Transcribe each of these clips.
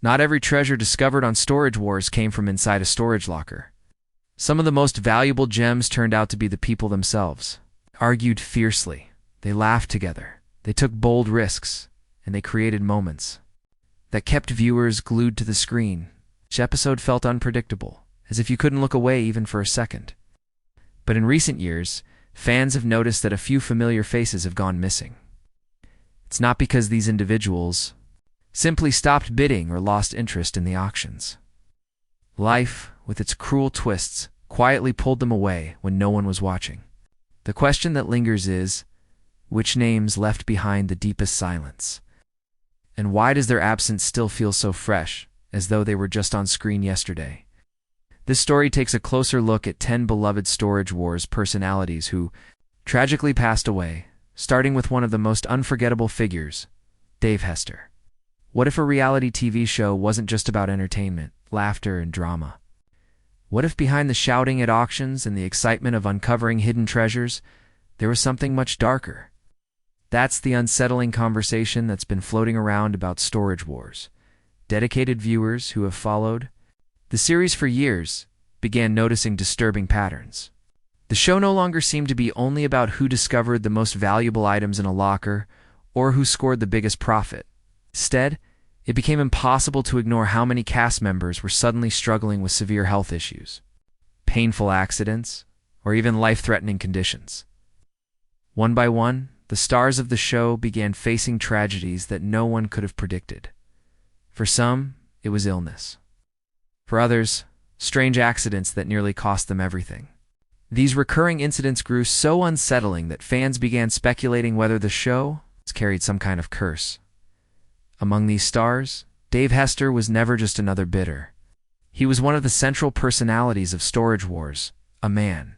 Not every treasure discovered on Storage Wars came from inside a storage locker. Some of the most valuable gems turned out to be the people themselves. They argued fiercely. They laughed together. They took bold risks, and they created moments that kept viewers glued to the screen. Each episode felt unpredictable, as if you couldn't look away even for a second. But in recent years, fans have noticed that a few familiar faces have gone missing. It's not because these individuals simply stopped bidding or lost interest in the auctions. Life, with its cruel twists, quietly pulled them away when no one was watching. The question that lingers is, which names left behind the deepest silence? And why does their absence still feel so fresh, as though they were just on screen yesterday? This story takes a closer look at 10 beloved Storage Wars personalities who tragically passed away, starting with one of the most unforgettable figures, Dave Hester. What if a reality TV show wasn't just about entertainment, laughter, and drama? What if behind the shouting at auctions and the excitement of uncovering hidden treasures, there was something much darker? That's the unsettling conversation that's been floating around about Storage Wars. Dedicated viewers who have followed the series for years began noticing disturbing patterns. The show no longer seemed to be only about who discovered the most valuable items in a locker or who scored the biggest profit. Instead, it became impossible to ignore how many cast members were suddenly struggling with severe health issues, painful accidents, or even life-threatening conditions. One by one, the stars of the show began facing tragedies that no one could have predicted. For some, it was illness. For others, strange accidents that nearly cost them everything. These recurring incidents grew so unsettling that fans began speculating whether the show carried some kind of curse. Among these stars, Dave Hester was never just another bidder. He was one of the central personalities of Storage Wars, a man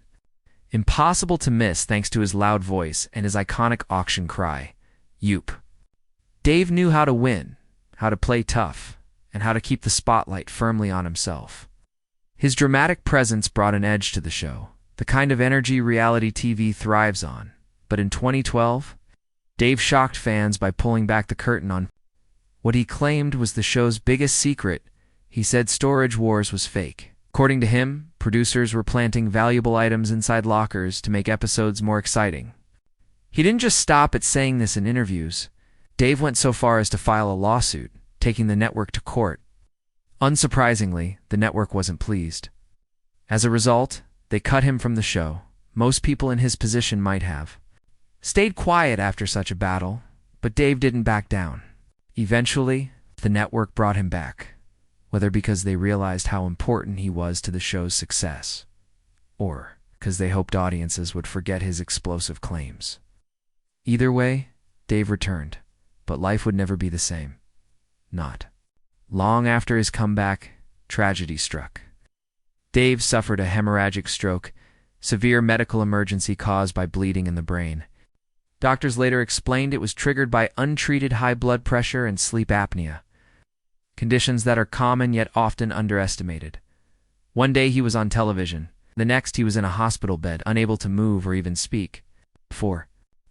impossible to miss thanks to his loud voice and his iconic auction cry, "Yoop." Dave knew how to win, how to play tough, and how to keep the spotlight firmly on himself. His dramatic presence brought an edge to the show, the kind of energy reality TV thrives on. But in 2012, Dave shocked fans by pulling back the curtain on what he claimed was the show's biggest secret. He said Storage Wars was fake. According to him, producers were planting valuable items inside lockers to make episodes more exciting. He didn't just stop at saying this in interviews. Dave went so far as to file a lawsuit, taking the network to court. Unsurprisingly, the network wasn't pleased. As a result, they cut him from the show. Most people in his position might have stayed quiet after such a battle, but Dave didn't back down. Eventually, the network brought him back, whether because they realized how important he was to the show's success, or because they hoped audiences would forget his explosive claims. Either way, Dave returned, but life would never be the same. Not. Long after his comeback, tragedy struck. Dave suffered a hemorrhagic stroke, severe medical emergency caused by bleeding in the brain. Doctors later explained it was triggered by untreated high blood pressure and sleep apnea, conditions that are common yet often underestimated. One day he was on television. The next he was in a hospital bed, unable to move or even speak. For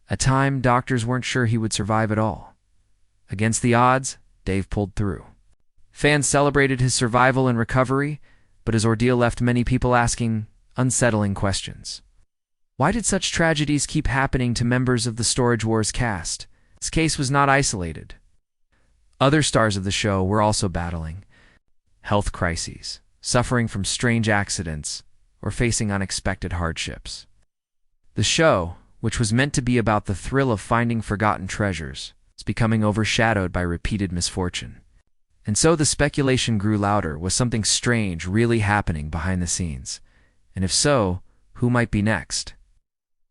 a time, doctors weren't sure he would survive at all. Against the odds, Dave pulled through. Fans celebrated his survival and recovery, but his ordeal left many people asking unsettling questions. Why did such tragedies keep happening to members of the Storage Wars cast? This case was not isolated. Other stars of the show were also battling health crises, suffering from strange accidents, or facing unexpected hardships. The show, which was meant to be about the thrill of finding forgotten treasures, is becoming overshadowed by repeated misfortune. And so the speculation grew louder. Was something strange really happening behind the scenes? And if so, who might be next?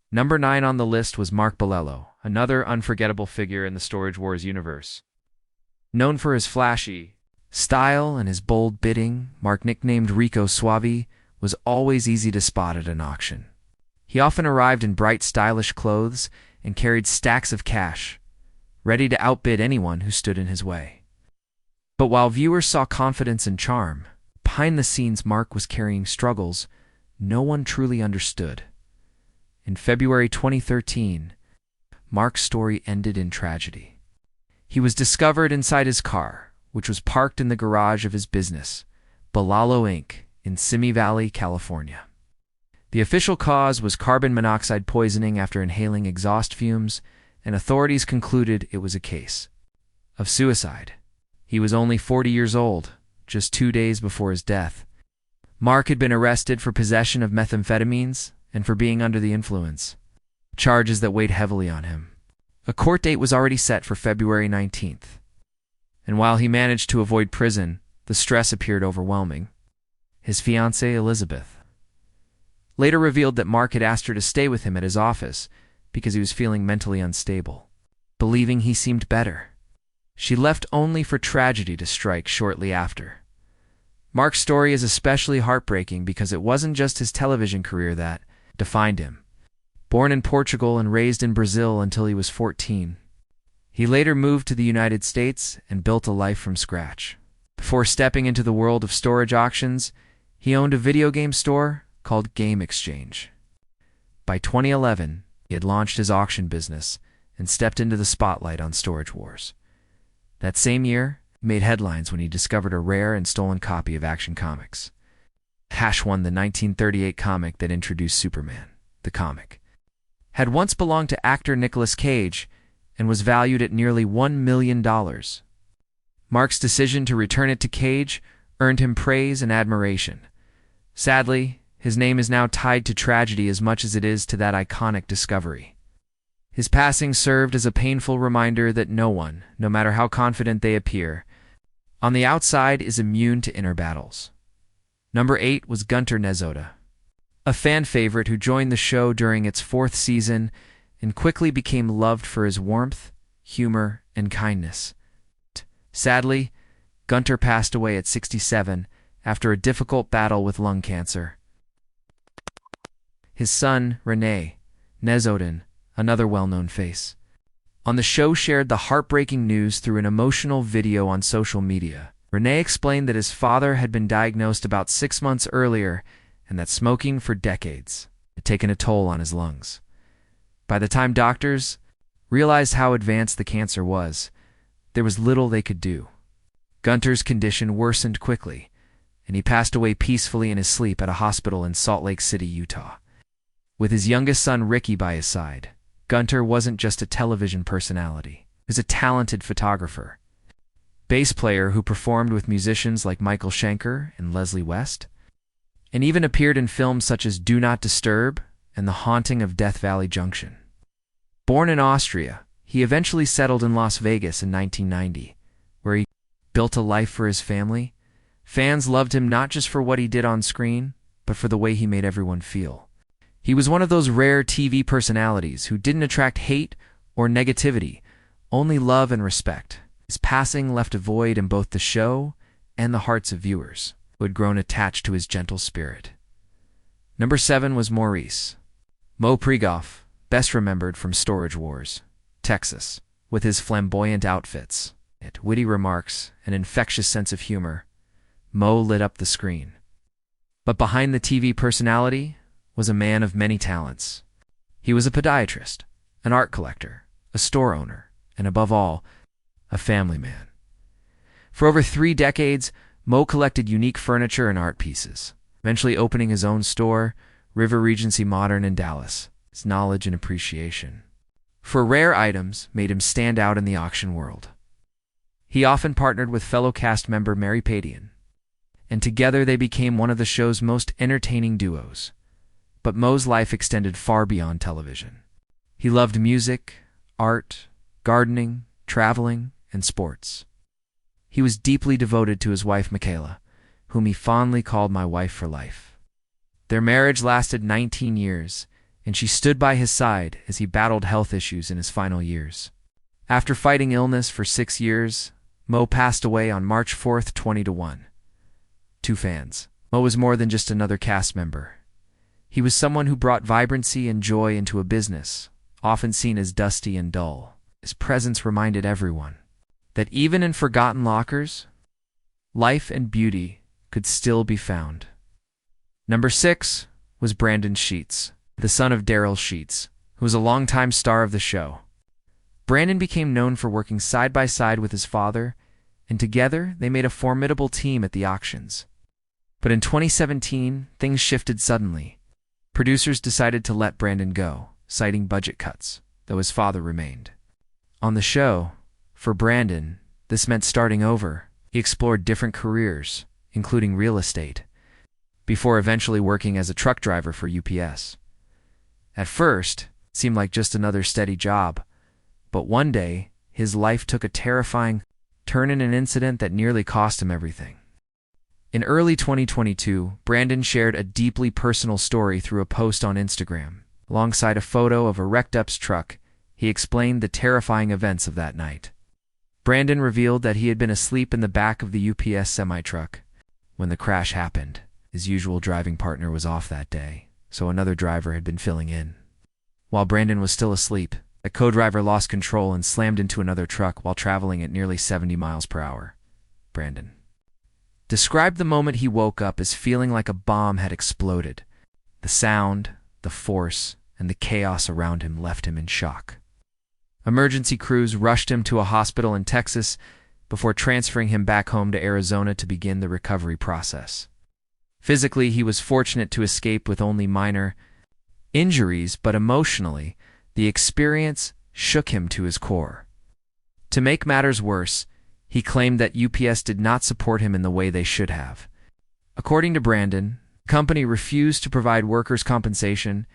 Number 9 on the list was Mark Balelo, another unforgettable figure in the Storage Wars universe. Known for his flashy style and his bold bidding, Mark, nicknamed Rico Suave, was always easy to spot at an auction. He often arrived in bright, stylish clothes and carried stacks of cash, ready to outbid anyone who stood in his way. But while viewers saw confidence and charm, behind the scenes Mark was carrying struggles no one truly understood. In February 2013, Mark's story ended in tragedy. He was discovered inside his car, which was parked in the garage of his business, Balelo Inc., in Simi Valley, California. The official cause was carbon monoxide poisoning after inhaling exhaust fumes, and authorities concluded it was a case of suicide. He was only 40 years old, just 2 days before his death. Mark had been arrested for possession of methamphetamines and for being under the influence, charges that weighed heavily on him. A court date was already set for February 19th, and while he managed to avoid prison, the stress appeared overwhelming. His fiancée, Elizabeth, later revealed that Mark had asked her to stay with him at his office because he was feeling mentally unstable, believing he seemed better. She left only for tragedy to strike shortly after. Mark's story is especially heartbreaking because it wasn't just his television career that defined him. Born in Portugal and raised in Brazil until he was 14, he later moved to the United States and built a life from scratch. Before stepping into the world of storage auctions, he owned a video game store called Game Exchange. By 2011, he had launched his auction business and stepped into the spotlight on Storage Wars. That same year, he made headlines when he discovered a rare and stolen copy of Action Comics. Hash won the 1938 comic that introduced Superman. The comic had once belonged to actor Nicolas Cage and was valued at nearly $1 million. Mark's decision to return it to Cage earned him praise and admiration. Sadly, his name is now tied to tragedy as much as it is to that iconic discovery. His passing served as a painful reminder that no one, no matter how confident they appear, on the outside is immune to inner battles. Number 8 was Gunter Nezhoda, a fan favorite who joined the show during its 4th season and quickly became loved for his warmth, humor, and kindness. Sadly, Gunter passed away at 67 after a difficult battle with lung cancer. His son, Rene Nezhoda, another well-known face on the show, shared the heartbreaking news through an emotional video on social media. Rene explained that his father had been diagnosed about 6 months earlier and that smoking for decades had taken a toll on his lungs. By the time doctors realized how advanced the cancer was, there was little they could do. Gunter's condition worsened quickly, and he passed away peacefully in his sleep at a hospital in Salt Lake City, Utah. With his youngest son Ricky by his side, Gunter wasn't just a television personality. He was a talented photographer, bass player who performed with musicians like Michael Schenker and Leslie West, and even appeared in films such as Do Not Disturb and The Haunting of Death Valley Junction. Born in Austria, he eventually settled in Las Vegas in 1990, where he built a life for his family. Fans loved him not just for what he did on screen, but for the way he made everyone feel. He was one of those rare TV personalities who didn't attract hate or negativity, only love and respect. His passing left a void in both the show and the hearts of viewers, who had grown attached to his gentle spirit. Number 7 was Maurice. Mo Prigoff, best remembered from Storage Wars, Texas, with his flamboyant outfits, witty remarks, and infectious sense of humor. Mo lit up the screen. But behind the TV personality was a man of many talents. He was a podiatrist, an art collector, a store owner, and above all, a family man. For over 3 decades, Mo collected unique furniture and art pieces, eventually opening his own store, River Regency Modern in Dallas. His knowledge and appreciation for rare items made him stand out in the auction world. He often partnered with fellow cast member Mary Padian, and together they became one of the show's most entertaining duos. But Mo's life extended far beyond television. He loved music, art, gardening, traveling, and sports. He was deeply devoted to his wife Michaela, whom he fondly called my wife for life. Their marriage lasted 19 years, and she stood by his side as he battled health issues in his final years. After fighting illness for 6 years, Mo passed away on March 4th, 2021. To fans, Mo was more than just another cast member. He was someone who brought vibrancy and joy into a business, often seen as dusty and dull. His presence reminded everyone that even in forgotten lockers, life and beauty could still be found. Number 6 was Brandy Sheets, the son of Daryl Sheets, who was a longtime star of the show. Brandon became known for working side by side with his father and together they made a formidable team at the auctions. But in 2017, things shifted suddenly. Producers decided to let Brandon go, citing budget cuts, though his father remained. On the show, for Brandon, this meant starting over. He explored different careers, including real estate, before eventually working as a truck driver for UPS. At first, it seemed like just another steady job, but one day, his life took a terrifying turn in an incident that nearly cost him everything. In early 2022, Brandon shared a deeply personal story through a post on Instagram. Alongside a photo of a wrecked-up truck, he explained the terrifying events of that night. Brandon revealed that he had been asleep in the back of the UPS semi-truck when the crash happened. His usual driving partner was off that day, so another driver had been filling in. While Brandon was still asleep, a co-driver lost control and slammed into another truck while traveling at nearly 70 miles per hour. Brandon described the moment he woke up as feeling like a bomb had exploded. The sound, the force, and the chaos around him left him in shock. Emergency crews rushed him to a hospital in Texas before transferring him back home to Arizona to begin the recovery process. Physically, he was fortunate to escape with only minor injuries, but emotionally, the experience shook him to his core. To make matters worse, he claimed that UPS did not support him in the way they should have. According to Brandon, the company refused to provide workers' compensation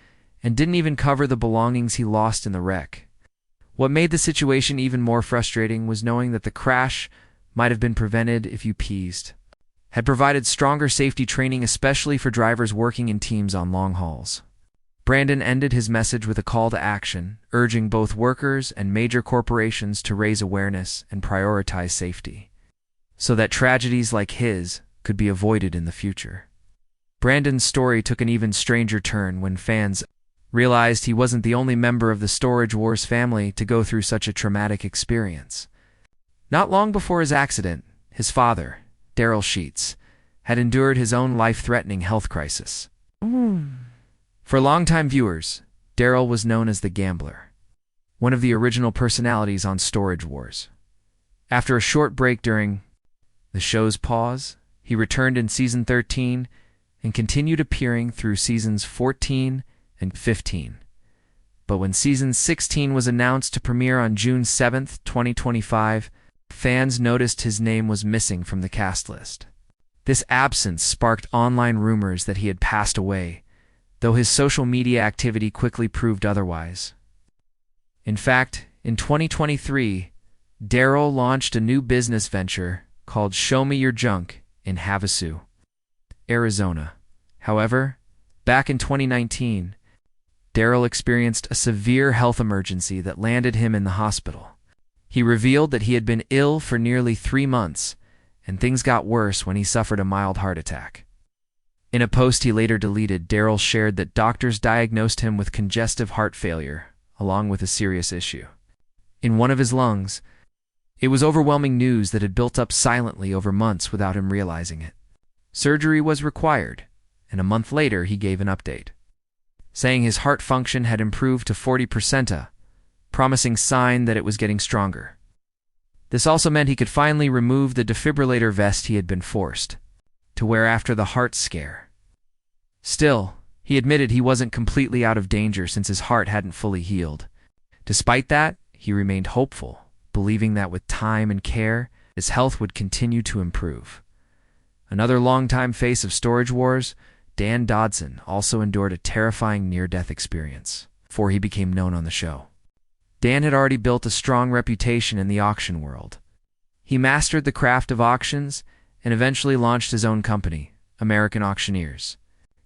and didn't even cover the belongings he lost in the wreck. What made the situation even more frustrating was knowing that the crash might have been prevented if UPS had provided stronger safety training, especially for drivers working in teams on long hauls. Brandon ended his message with a call to action, urging both workers and major corporations to raise awareness and prioritize safety, so that tragedies like his could be avoided in the future. Brandon's story took an even stranger turn when fans realized he wasn't the only member of the Storage Wars family to go through such a traumatic experience. Not long before his accident, his father, Daryl Sheets, had endured his own life-threatening health crisis. For longtime viewers, Daryl was known as the Gambler, one of the original personalities on Storage Wars. After a short break during the show's pause, he returned in Season 13 and continued appearing through Seasons 14 and 15. But when Season 16 was announced to premiere on June 7, 2025, fans noticed his name was missing from the cast list. This absence sparked online rumors that he had passed away, though his social media activity quickly proved otherwise. In fact, in 2023, Daryl launched a new business venture called Show Me Your Junk in Havasu, Arizona. However, back in 2019, Daryl experienced a severe health emergency that landed him in the hospital. He revealed that he had been ill for nearly 3 months, and things got worse when he suffered a mild heart attack. In a post he later deleted, Daryl shared that doctors diagnosed him with congestive heart failure, along with a serious issue in one of his lungs. It was overwhelming news that had built up silently over months without him realizing it. Surgery was required, and a month later he gave an update, saying his heart function had improved to 40%, a promising sign that it was getting stronger. This also meant he could finally remove the defibrillator vest he had been forced to wear after the heart scare. Still, he admitted he wasn't completely out of danger since his heart hadn't fully healed. Despite that, he remained hopeful, believing that with time and care, his health would continue to improve. Another longtime face of Storage Wars, Dodson, also endured a terrifying near-death experience before he became known on the show. Dan had already built a strong reputation in the auction world. He mastered the craft of auctions and eventually launched his own company, American Auctioneers.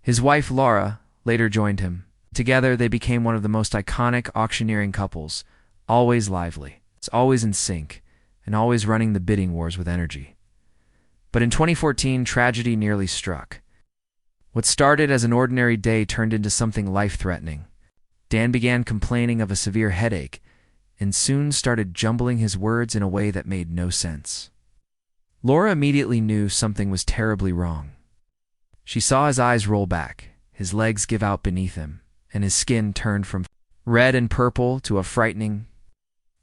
His wife, Laura, later joined him. Together, they became one of the most iconic auctioneering couples, always lively, always in sync, and always running the bidding wars with energy. But in 2014, tragedy nearly struck. What started as an ordinary day turned into something life-threatening. Dan began complaining of a severe headache and soon started jumbling his words in a way that made no sense. Laura immediately knew something was terribly wrong. She saw his eyes roll back, his legs give out beneath him, and his skin turned from red and purple to a frightening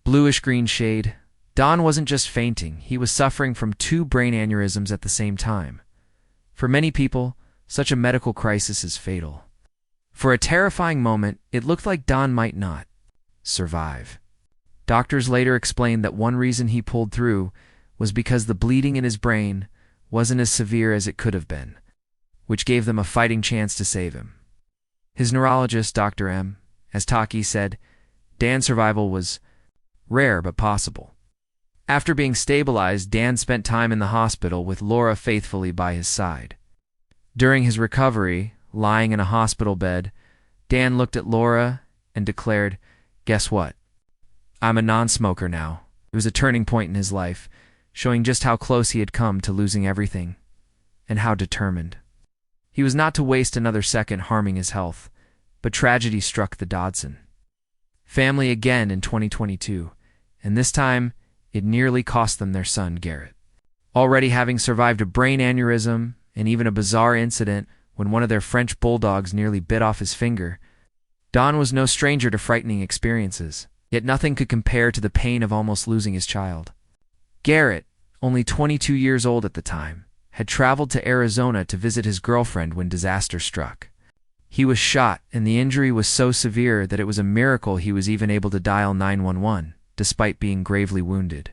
bluish-green shade, Don wasn't just fainting, he was suffering from 2 brain aneurysms at the same time. For many people, such a medical crisis is fatal. For a terrifying moment, it looked like Don might not survive. Doctors later explained that one reason he pulled through was because the bleeding in his brain wasn't as severe as it could have been, which gave them a fighting chance to save him. His neurologist, Dr. M. as Taki said, Dan's survival was rare but possible. After being stabilized, Dan spent time in the hospital with Laura faithfully by his side. During his recovery, lying in a hospital bed, Dan looked at Laura and declared, "Guess what? I'm a non-smoker now." It was a turning point in his life, showing just how close he had come to losing everything, and how determined. He was not to waste another second harming his health, but tragedy struck the Dodson family again in 2022, and this time it nearly cost them their son, Garrett. Already having survived a brain aneurysm and even a bizarre incident when one of their French bulldogs nearly bit off his finger, Don was no stranger to frightening experiences, yet nothing could compare to the pain of almost losing his child. Garrett, only 22 years old at the time, had traveled to Arizona to visit his girlfriend when disaster struck. He was shot, and the injury was so severe that it was a miracle he was even able to dial 911, despite being gravely wounded.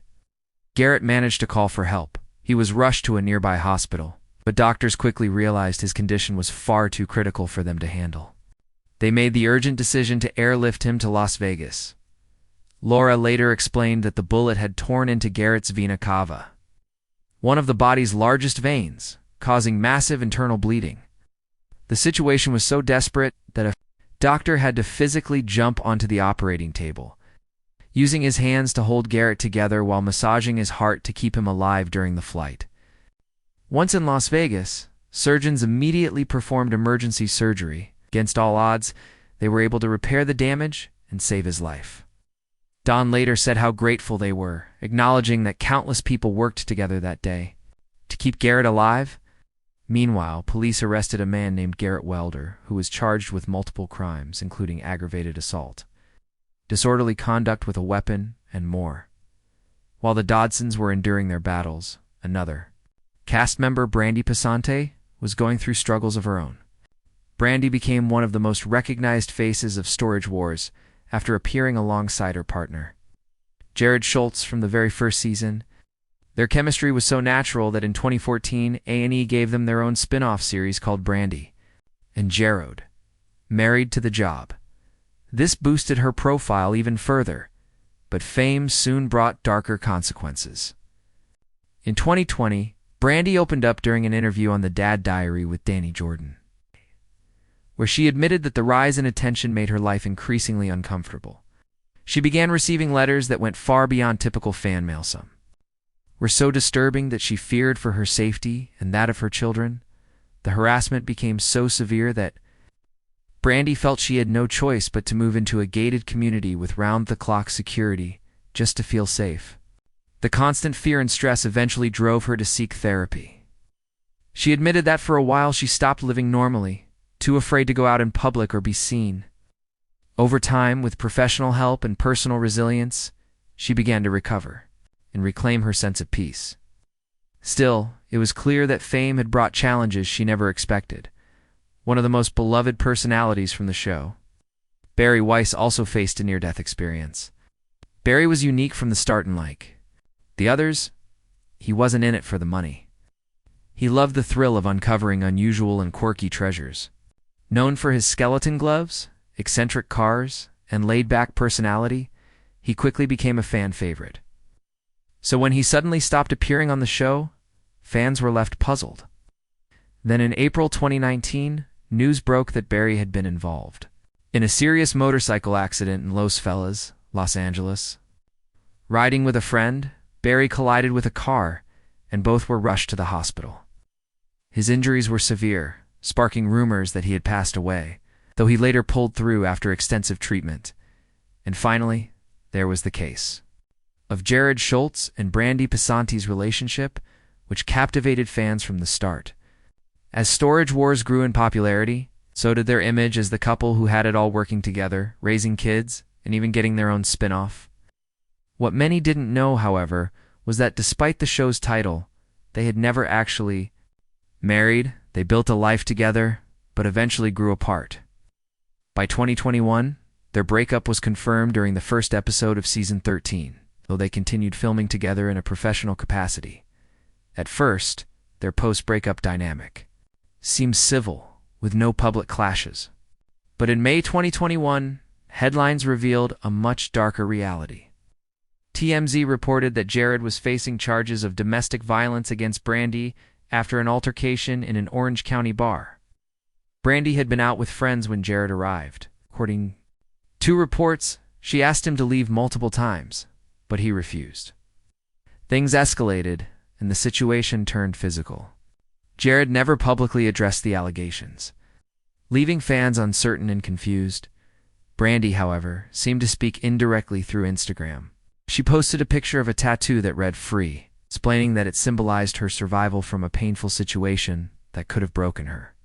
Garrett managed to call for help. He was rushed to a nearby hospital, but doctors quickly realized his condition was far too critical for them to handle. They made the urgent decision to airlift him to Las Vegas. Laura later explained that the bullet had torn into Garrett's vena cava, one of the body's largest veins, causing massive internal bleeding. The situation was so desperate that a doctor had to physically jump onto the operating table, using his hands to hold Garrett together while massaging his heart to keep him alive during the flight. Once in Las Vegas, surgeons immediately performed emergency surgery. Against all odds, they were able to repair the damage and save his life. Don later said how grateful they were, acknowledging that countless people worked together that day to keep Garrett alive. Meanwhile, police arrested a man named Garrett Welder, who was charged with multiple crimes, including aggravated assault, disorderly conduct with a weapon, and more. While the Dodsons were enduring their battles, another cast member, Brandy Pasante, was going through struggles of her own. Brandy became one of the most recognized faces of Storage Wars after appearing alongside her partner, Jared Schultz, from the very first season. Their chemistry was so natural that in 2014, A&E gave them their own spin-off series called Brandy and Jared, Married to the Job. This boosted her profile even further, but fame soon brought darker consequences. In 2020, Brandy opened up during an interview on The Dad Diary with Danny Jordan, where she admitted that the rise in attention made her life increasingly uncomfortable. She began receiving letters that went far beyond typical fan mail. Some were so disturbing that she feared for her safety and that of her children. The harassment became so severe that Brandy felt she had no choice but to move into a gated community with round-the-clock security just to feel safe. The constant fear and stress eventually drove her to seek therapy. She admitted that for a while she stopped living normally, too afraid to go out in public or be seen. Over time, with professional help and personal resilience, she began to recover and reclaim her sense of peace. Still, it was clear that fame had brought challenges she never expected. One of the most beloved personalities from the show, Barry Weiss, also faced a near-death experience. Barry was unique from the start, and like the others, he wasn't in it for the money. He loved the thrill of uncovering unusual and quirky treasures. Known for his skeleton gloves, eccentric cars, and laid-back personality, he quickly became a fan favorite. So when he suddenly stopped appearing on the show, fans were left puzzled. Then in April 2019, news broke that Barry had been involved in a serious motorcycle accident in Los Feliz, Los Angeles. Riding with a friend, Barry collided with a car, and both were rushed to the hospital. His injuries were severe, sparking rumors that he had passed away, though he later pulled through after extensive treatment. And finally, there was the case of Jared Schultz and Brandy Pasante's relationship, which captivated fans from the start. As Storage Wars grew in popularity, so did their image as the couple who had it all, working together, raising kids, and even getting their own spin-off. What many didn't know, however, was that despite the show's title, they had never actually married. They built a life together, but eventually grew apart. By 2021, their breakup was confirmed during the first episode of season 13, though they continued filming together in a professional capacity. At first, their post-breakup dynamic seemed civil, with no public clashes. But in May 2021, headlines revealed a much darker reality. TMZ reported that Jared was facing charges of domestic violence against Brandy after an altercation in an Orange County bar. Brandy had been out with friends when Jared arrived. According to reports, she asked him to leave multiple times, but he refused. Things escalated, and the situation turned physical. Jared never publicly addressed the allegations, leaving fans uncertain and confused. Brandy, however, seemed to speak indirectly through Instagram. She posted a picture of a tattoo that read "Free," explaining that it symbolized her survival from a painful situation that could have broken her.